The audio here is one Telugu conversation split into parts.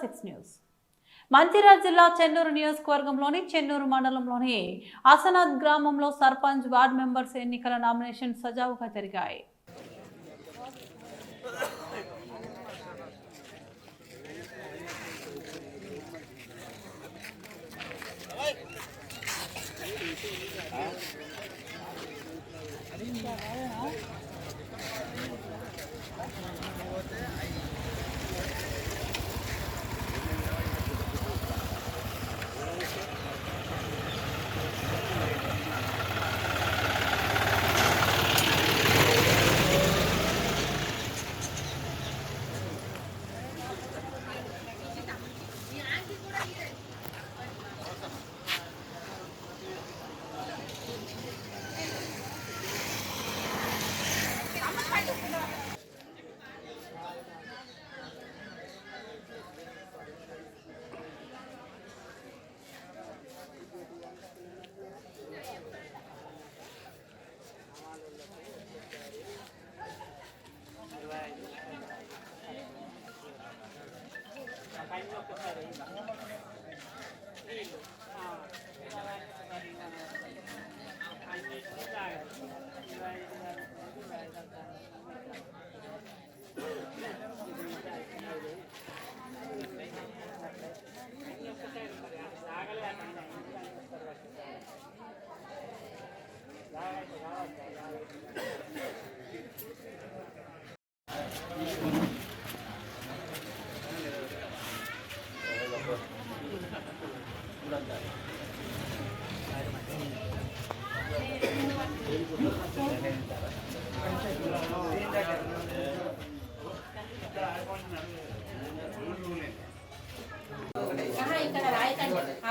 6 న్యూస్. మంచిర్యాల జిల్లా చెన్నూరు నియోజకవర్గంలోని చెన్నూరు మండలంలోని ఆసనాథ్ గ్రామంలో సర్పంచ్ వార్డు మెంబర్స్ ఎన్నికల నామినేషన్ సజావుగా జరిగాయి.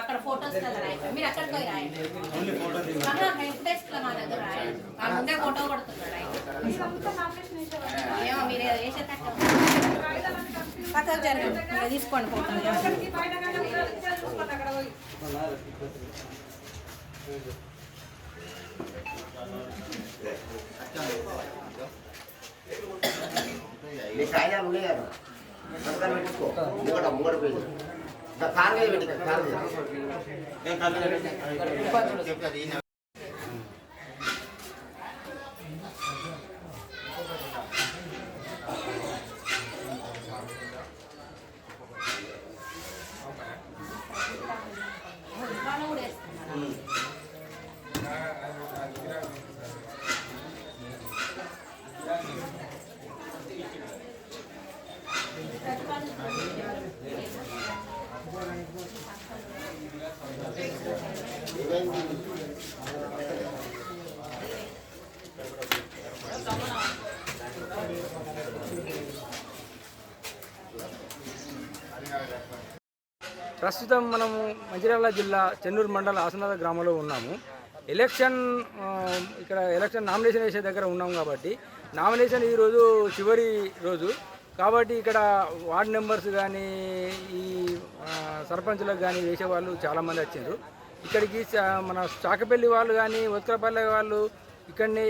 అక్కడ ఫోటోస్ మీరు అక్కడికి పోయి రాయండి. హెల్ప్ డెస్క్ లో మా దగ్గర రాయండి. ఆ ముందే ఫోటో కొడుతున్నాడు ఏమో మీరు వేసేటట్టు పక్కకు జరగండి. తీసుకోండి ఫోటో. ప్రస్తుతం మనము మంచిర్యాల జిల్లా చెన్నూరు మండల ఆసనాథ గ్రామంలో ఉన్నాము. ఇక్కడ ఎలక్షన్ నామినేషన్ వేసే దగ్గర ఉన్నాం కాబట్టి నామినేషన్ ఈరోజు చివరి రోజు కాబట్టి ఇక్కడ వార్డు మెంబర్స్ కానీ ఈ సర్పంచులకు కానీ వేసేవాళ్ళు చాలామంది వచ్చారు. ఇక్కడికి మన చాకపల్లి వాళ్ళు కానీ ఉత్కరపల్లి వాళ్ళు ఇక్కడనే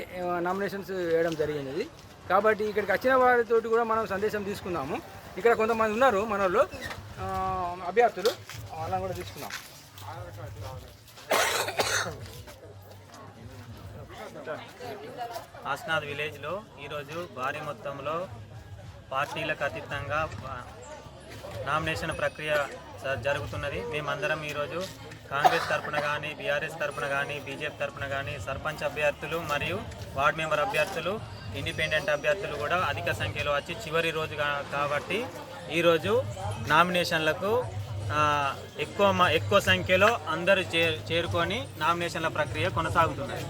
నామినేషన్స్ వేయడం జరిగినది. కాబట్టి ఇక్కడికి వచ్చిన వారితోటి కూడా మనం సందేశం తీసుకున్నాము. ఇక్కడ కొంతమంది ఉన్నారు మన వాళ్ళు అభ్యర్థులు, వాళ్ళని కూడా తీసుకున్నాం. ఆసనాథ్ విలేజ్లో ఈరోజు భారీ మొత్తంలో పార్టీలకు అతీతంగా నామినేషన్ ప్రక్రియ జరుగుతున్నది. మేమందరం ఈరోజు కాంగ్రెస్ తరఫున కానీ, బీఆర్ఎస్ తరఫున కానీ, బీజేపీ తరఫున కానీ సర్పంచ్ అభ్యర్థులు మరియు వార్డు మెంబర్ అభ్యర్థులు, ఇండిపెండెంట్ అభ్యర్థులు కూడా అధిక సంఖ్యలో వచ్చి చివరి రోజు కాబట్టి ఈరోజు నామినేషన్లకు ఎక్కువ సంఖ్యలో అందరూ చేరుకొని నామినేషన్ల ప్రక్రియ కొనసాగుతున్నది.